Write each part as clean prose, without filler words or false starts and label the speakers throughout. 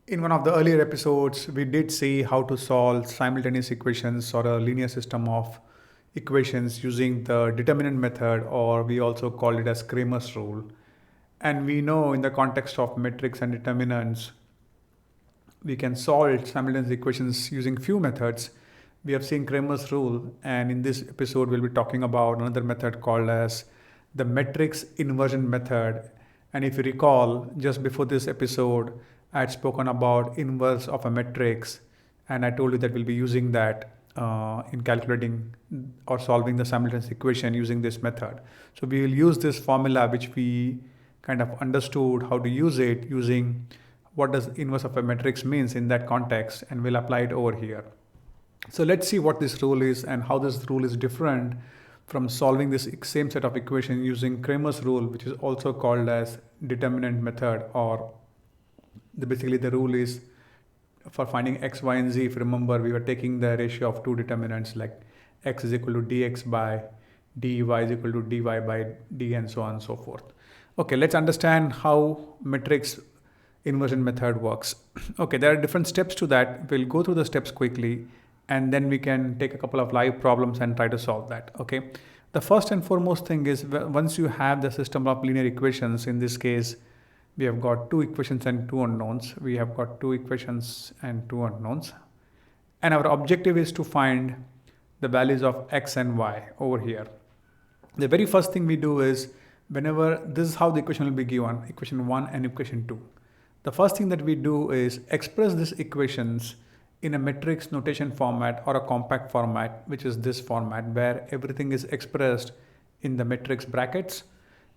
Speaker 1: In one of the earlier episodes, we did see how to solve simultaneous equations or a linear system of equations using the determinant method, or we also call it as Cramer's rule. And we know in the context of metrics and determinants, we can solve simultaneous equations using few methods. We have seen Cramer's rule, and in this episode, we'll be talking about another method called as the matrix inversion method. And if you recall, just before this episode, I had spoken about inverse of a matrix, and I told you that we'll be using that in calculating or solving the simultaneous equation using this method. So we will use this formula, which we kind of understood how to use it using what does inverse of a matrix means in that context, and we'll apply it over here. So let's see what this rule is and how this rule is different from solving this same set of equations using Cramer's rule, which is also called as determinant method, or basically the rule is for finding x, y, and z. If you remember, we were taking the ratio of two determinants like x is equal to dx by dy is equal to dy by d, and so on and so forth. Okay, let's understand how matrix inversion method works. Okay, there are different steps to that. We'll go through the steps quickly, and then we can take a couple of live problems and try to solve that. Okay, the first and foremost thing is once you have the system of linear equations, in this case we have got two equations and two unknowns. We have got two equations and two unknowns, and our objective is to find the values of x and y over here. The very first thing we do is, whenever this is how the equation will be given, equation 1 and equation 2. The first thing that we do is express these equations in a matrix notation format or a compact format, which is this format where everything is expressed in the matrix brackets.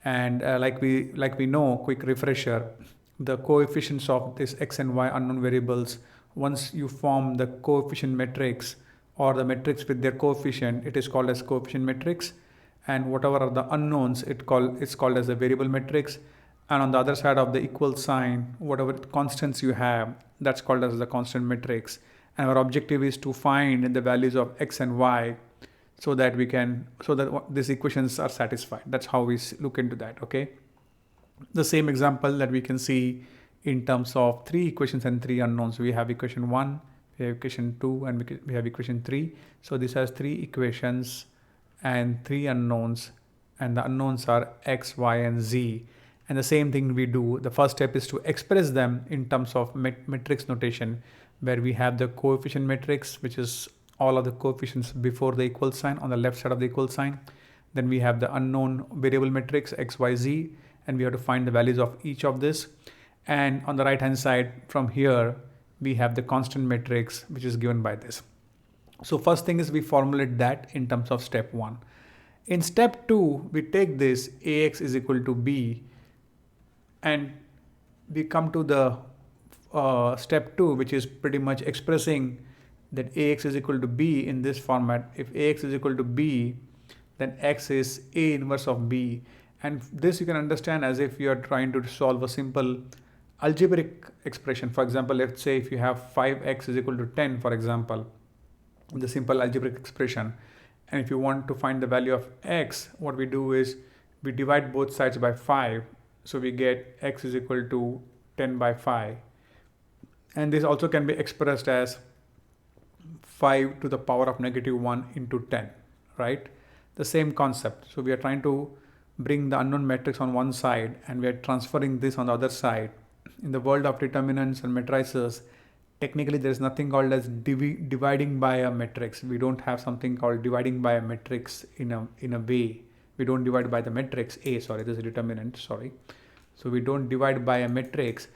Speaker 1: And like we know, quick refresher, the coefficients of this x and y unknown variables, once you form the coefficient matrix or the matrix with their coefficient, it is called as coefficient matrix. And whatever are the unknowns, it's called as a variable matrix. And on the other side of the equal sign, whatever constants you have, that's called as the constant matrix. And our objective is to find the values of x and y so that these equations are satisfied. That's how we look into that. Okay, the same example that we can see in terms of three equations and three unknowns. We have equation 1, we have equation 2, and we have equation 3. So this has three equations and three unknowns, and the unknowns are x, y, and z. And the same thing we do. The first step is to express them in terms of matrix notation, where we have the coefficient matrix, which is all of the coefficients before the equal sign on the left side of the equal sign. Then we have the unknown variable matrix x, y, z, and we have to find the values of each of this. And on the right hand side from here, we have the constant matrix, which is given by this. So first thing is we formulate that in terms of step 1. In step 2, we take this ax is equal to b, and we come to the step 2, which is pretty much expressing that ax is equal to b in this format. If ax is equal to b, then x is a inverse of b. And this you can understand as if you are trying to solve a simple algebraic expression. For example, let's say if you have 5x is equal to 10, for example, the simple algebraic expression. And if you want to find the value of x, what we do is we divide both sides by 5. So we get x is equal to 10 by 5. And this also can be expressed as 5 to the power of negative 1 into 10, right? The same concept. So we are trying to bring the unknown matrix on one side, and we are transferring this on the other side. In the world of determinants and matrices, technically there is nothing called as dividing by a matrix. We don't have something called dividing by a matrix in a way. We don't divide by the matrix A, sorry, this is a determinant, sorry. So we don't divide by a matrix,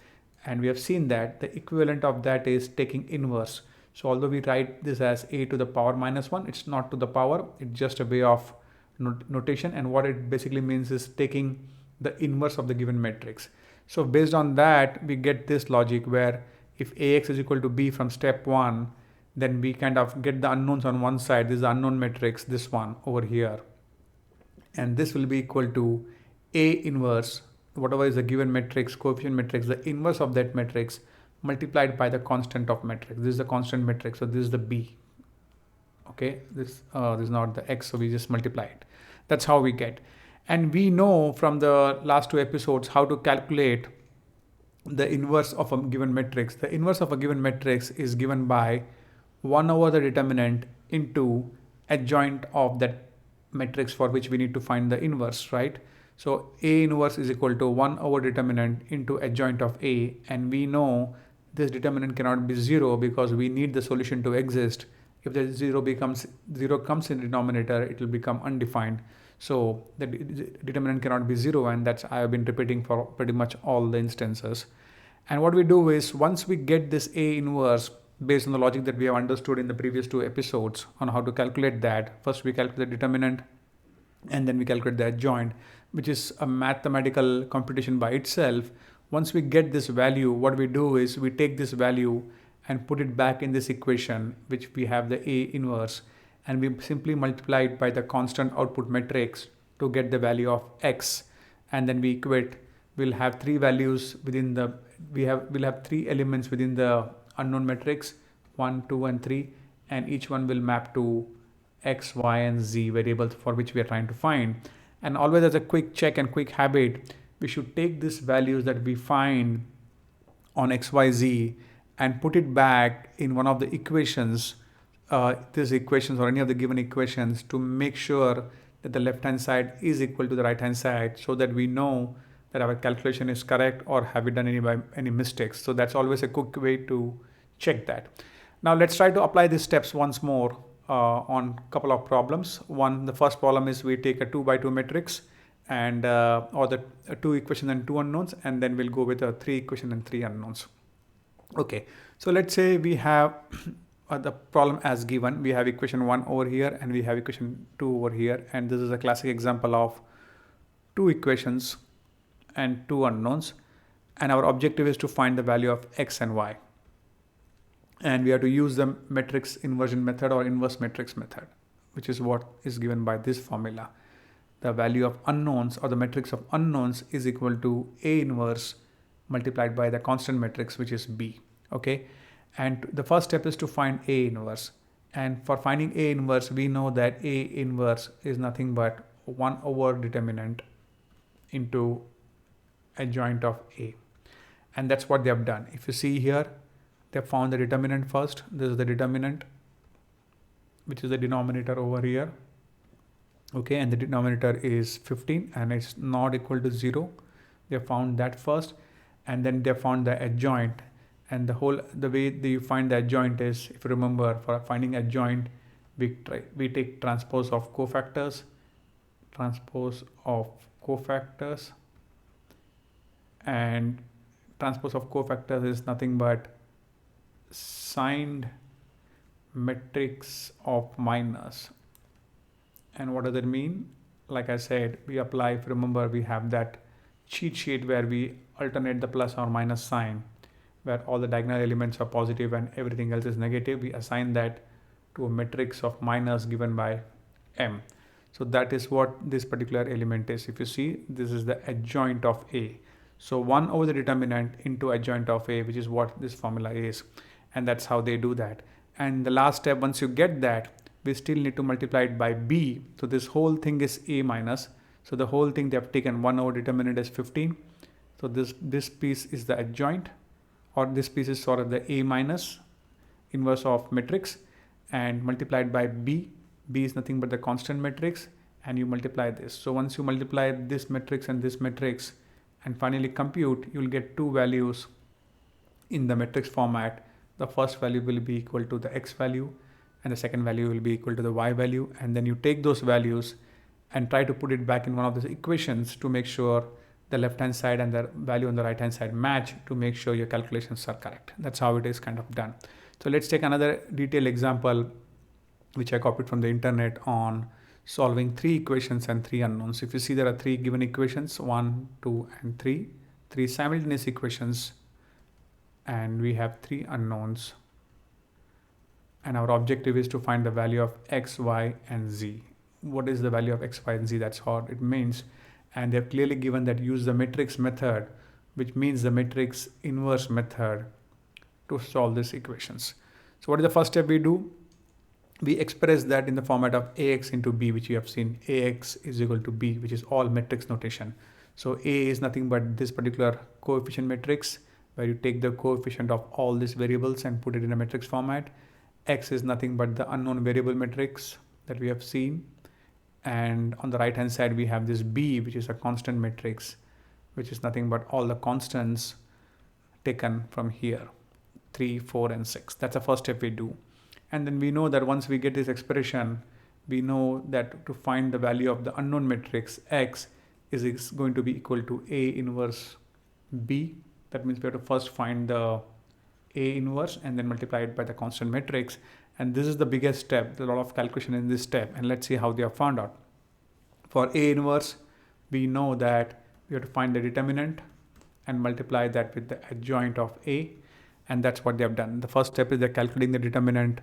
Speaker 1: and we have seen that the equivalent of that is taking inverse. So although we write this as a to the power minus 1, it's not to the power, it's just a way of notation, and what it basically means is taking the inverse of the given matrix. So based on that, we get this logic where if ax is equal to b from step 1, then we kind of get the unknowns on one side. This is the unknown matrix, this one over here. And this will be equal to A inverse, whatever is the given matrix, coefficient matrix, the inverse of that matrix multiplied by the constant of matrix. This is the constant matrix, so this is the B. Okay, this is not the X, so we just multiply it. That's how we get. And we know from the last two episodes how to calculate the inverse of a given matrix. The inverse of a given matrix is given by 1 over the determinant into adjoint of that matrix for which we need to find the inverse, right? So A inverse is equal to 1 over determinant into adjoint of A, and we know this determinant cannot be 0 because we need the solution to exist. If the 0 comes in the denominator, it will become undefined. So the determinant cannot be 0, and that's I have been repeating for pretty much all the instances. And what we do is, once we get this A inverse based on the logic that we have understood in the previous 2 episodes on how to calculate that, first we calculate the determinant and then we calculate the adjoint, which is a mathematical computation by itself. Once we get this value, what we do is we take this value and put it back in this equation, which we have the A inverse, and we simply multiply it by the constant output matrix to get the value of X, and then we equate. We'll have three values within the, we'll have three elements within the unknown matrix, 1, 2 and 3, and each one will map to X, Y and Z variables for which we are trying to find. And always, as a quick check and quick habit, we should take these values that we find on X, Y, Z and put it back in one of the equations, these equations or any of the given equations, to make sure that the left hand side is equal to the right hand side, so that we know that our calculation is correct or have we done any mistakes. So that's always a quick way to check that. Now let's try to apply these steps once more on a couple of problems. The first problem is we take a 2 by 2 matrix and or the 2 equations and 2 unknowns, and then we'll go with a 3 equation and 3 unknowns. Okay, so let's say we have the problem as given. We have equation 1 over here and we have equation 2 over here, and this is a classic example of 2 equations and 2 unknowns, and our objective is to find the value of X and Y, and we have to use the matrix inversion method or inverse matrix method, which is what is given by this formula. The value of unknowns or the matrix of unknowns is equal to A inverse multiplied by the constant matrix, which is B. Okay, and the first step is to find A inverse, and for finding A inverse, we know that A inverse is nothing but 1 over determinant into adjoint of A, and that's what they have done. If you see here, they have found the determinant first. This is the determinant, which is the denominator over here. Okay, and the denominator is 15 and it's not equal to 0. They have found that first, and then they found the adjoint. And the way you find the adjoint is, if you remember, for finding adjoint, we take transpose of cofactors, and transpose of cofactors is nothing but signed matrix of minus. And what does that mean? Like I said, we apply, if you remember, we have that cheat sheet where we alternate the plus or minus sign, where all the diagonal elements are positive and everything else is negative. We assign that to a matrix of minus given by M. So that is what this particular element is. If you see, this is the adjoint of A. So 1 over the determinant into adjoint of A, which is what this formula is. And that's how they do that. And the last step, once you get that, we still need to multiply it by B. So this whole thing is A minus. So the whole thing they have taken 1 over determinant is 15. So this piece is the adjoint, or this piece is sort of the A minus inverse of matrix, and multiplied by B. B is nothing but the constant matrix, and you multiply this. So once you multiply this matrix and finally compute, you'll get two values in the matrix format. The first value will be equal to the X value, and the second value will be equal to the Y value. And then you take those values and try to put it back in one of the equations to make sure the left hand side and the value on the right hand side match, to make sure your calculations are correct. That's how it is kind of done. So let's take another detailed example, which I copied from the internet, on solving 3 equations and 3 unknowns. If you see, there are 3 given equations, 1, 2 and 3 simultaneous equations, and we have 3 unknowns, and our objective is to find the value of X, Y and Z. What is the value of X, Y and Z? That's what it means. And they've clearly given that use the matrix method, which means the matrix inverse method, to solve these equations. So what is the first step we do? We express that in the format of AX into B, which you have seen. AX is equal to B, which is all matrix notation. So A is nothing but this particular coefficient matrix, where you take the coefficient of all these variables and put it in a matrix format. X is nothing but the unknown variable matrix that we have seen. And on the right hand side, we have this B, which is a constant matrix, which is nothing but all the constants taken from here, 3, 4, and 6. That's the first step we do. And then we know that once we get this expression, we know that to find the value of the unknown matrix X is going to be equal to A inverse B. That means we have to first find the A inverse and then multiply it by the constant matrix. And this is the biggest step. There's a lot of calculation in this step, and let's see how they are found out. For A inverse, we know that we have to find the determinant and multiply that with the adjoint of A, and that's what they have done. The first step is they're calculating the determinant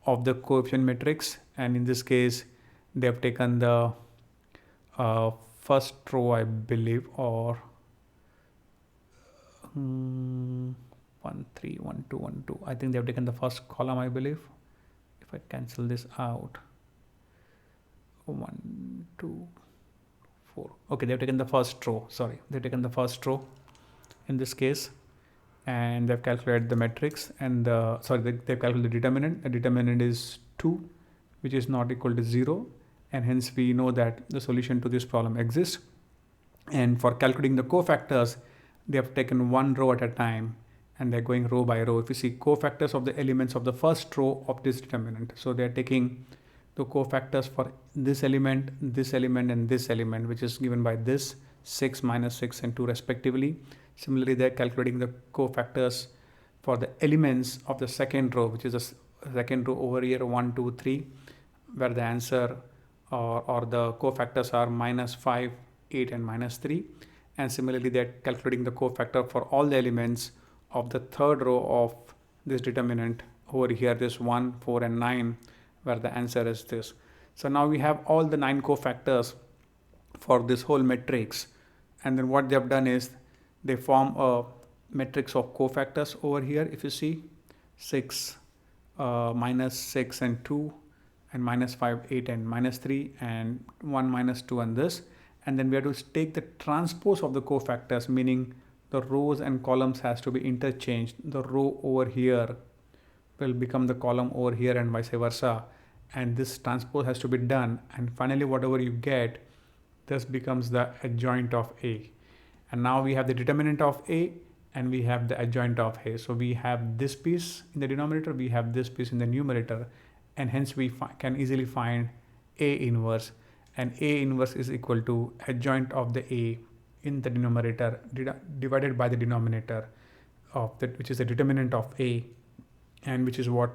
Speaker 1: of the coefficient matrix, and in this case they have taken the first row, I believe, or 1 3 1 2 1 2. I think they have taken the first column, I believe. If I cancel this out, 1 2 4. Okay, they've taken the first row. Sorry, they've taken the first row in this case, and they've calculated the matrix, and they've calculated the determinant. The determinant is 2, which is not equal to 0, and hence we know that the solution to this problem exists. And for calculating the cofactors, they have taken one row at a time, and they're going row by row. If you see cofactors of the elements of the first row of this determinant, so they're taking the cofactors for this element, and this element, which is given by this 6, -6, and 2 respectively. Similarly, they're calculating the cofactors for the elements of the second row, which is the second row over here, 1 2 3, where the answer or the cofactors are -5, 8, and -3. And similarly, they're calculating the cofactor for all the elements of the third row of this determinant over here, this 1, 4, and 9, where the answer is this. So now we have all the 9 cofactors for this whole matrix, and then what they have done is they form a matrix of cofactors over here. If you see 6, -6 and 2, and -5, 8, and -3, and 1, -2, and this. And then we have to take the transpose of the cofactors, meaning the rows and columns has to be interchanged. The row over here will become the column over here, and vice versa. And this transpose has to be done. And finally, whatever you get, this becomes the adjoint of A. And now we have the determinant of A, and we have the adjoint of A. So we have this piece in the denominator, we have this piece in the numerator, and hence we can easily find A inverse. And A inverse is equal to adjoint of the A in the denominator divided by the denominator of that, which is the determinant of A, and which is what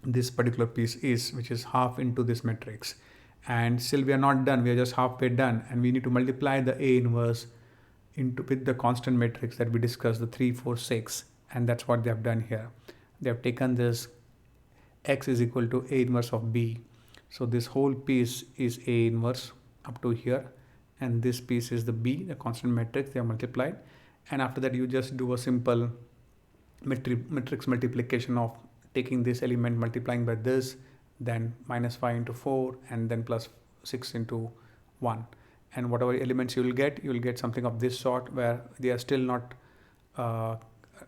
Speaker 1: this particular piece is, which is half into this matrix. And still we are not done, we are just halfway done, and we need to multiply the A inverse with the constant matrix that we discussed, the 3 4 6, and that's what they have done here. They have taken this X is equal to A inverse of B. So this whole piece is A inverse up to here, and this piece is the B, the constant matrix. They are multiplied, and after that you just do a simple matrix multiplication of taking this element, multiplying by this, then -5 into 4, and then +6 into 1. And whatever elements you will get something of this sort, where they are still not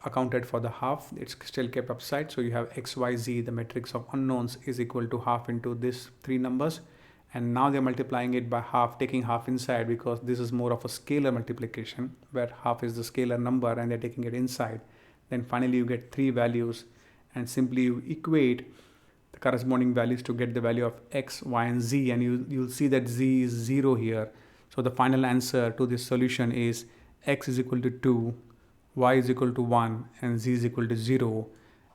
Speaker 1: accounted for the half. It's still kept upside. So you have X, Y, Z, the matrix of unknowns, is equal to half into this 3 numbers. And now they're multiplying it by half, taking half inside, because this is more of a scalar multiplication, where half is the scalar number and they're taking it inside. Then finally you get 3 values, and simply you equate the corresponding values to get the value of X, Y, and Z, and you'll see that Z is 0 here. So the final answer to this solution is X is equal to 2, Y is equal to 1, and Z is equal to 0.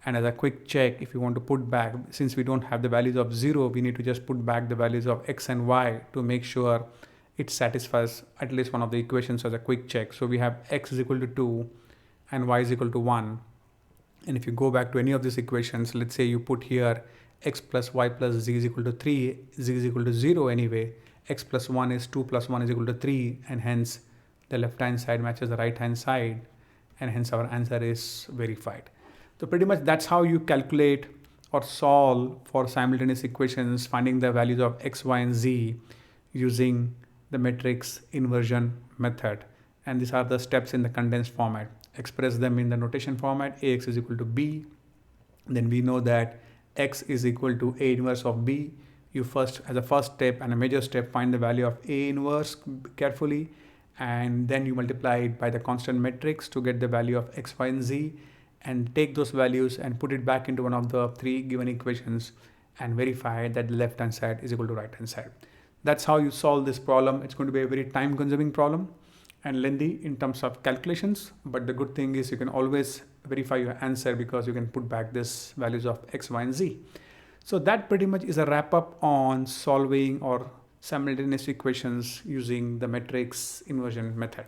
Speaker 1: And as a quick check, if you want to put back, since we don't have the values of 0, we need to just put back the values of X and Y to make sure it satisfies at least one of the equations as a quick check. So we have X is equal to 2 and Y is equal to 1. And if you go back to any of these equations, let's say you put here X plus Y plus Z is equal to 3, Z is equal to 0 anyway. X plus 1 is 2 plus 1 is equal to 3, and hence the left hand side matches the right hand side, and hence our answer is verified. So pretty much that's how you calculate or solve for simultaneous equations, finding the values of X, Y, and Z using the matrix inversion method. And these are the steps in the condensed format. express them in the notation format. Ax is equal to b. Then we know that x is equal to A inverse of b. You first, as a first step and a major step, find the value of A inverse carefully, and then you multiply it by the constant matrix to get the value of x, y, and z, and take those values and put it back into one of the three given equations and verify that the left hand side is equal to right hand side. That's how you solve this problem. It's going to be a very time consuming problem and lengthy in terms of calculations, but the good thing is you can always verify your answer because you can put back this values of x, y, and z. So that pretty much is a wrap up on solving or simultaneous equations using the matrix inversion method.